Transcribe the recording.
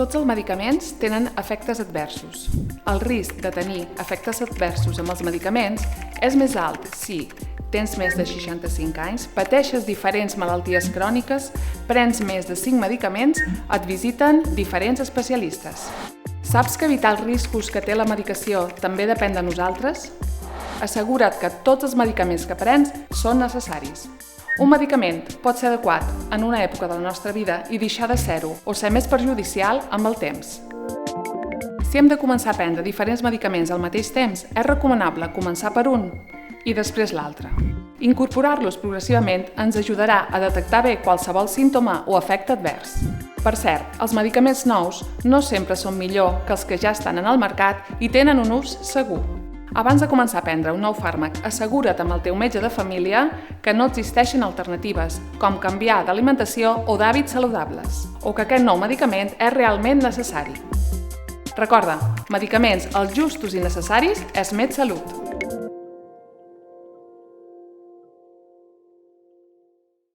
Tots els medicaments tenen efectes adversos. El risc de tenir efectes adversos amb els medicaments és més alt si tens més de 65 anys, pateixes diferents malalties cròniques, prens més de 5 medicaments, et visiten diferents especialistes. Saps que evitar els riscos que té la medicació també depèn de nosaltres? Assegura't que tots els medicaments que prens són necessaris. Un medicament pot ser adequat en una època de la nostra vida i deixar de ser-ho o ser més perjudicial amb el temps. Si hem de començar a prendre diferents medicaments al mateix temps, és recomanable començar per un i després l'altre. Incorporar-los progressivament ens ajudarà a detectar bé qualsevol símptoma o efecte advers. Per cert, els medicaments nous no sempre són millor que els que ja estan en el mercat i tenen un ús segur. Abans de començar a prendre un nou fàrmac, assegura't amb el teu metge de família que no existeixen alternatives, com canviar d'alimentació o d'hàbits saludables, o que aquest nou medicament és realment necessari. Recorda, medicaments els justos i necessaris és Medsalut.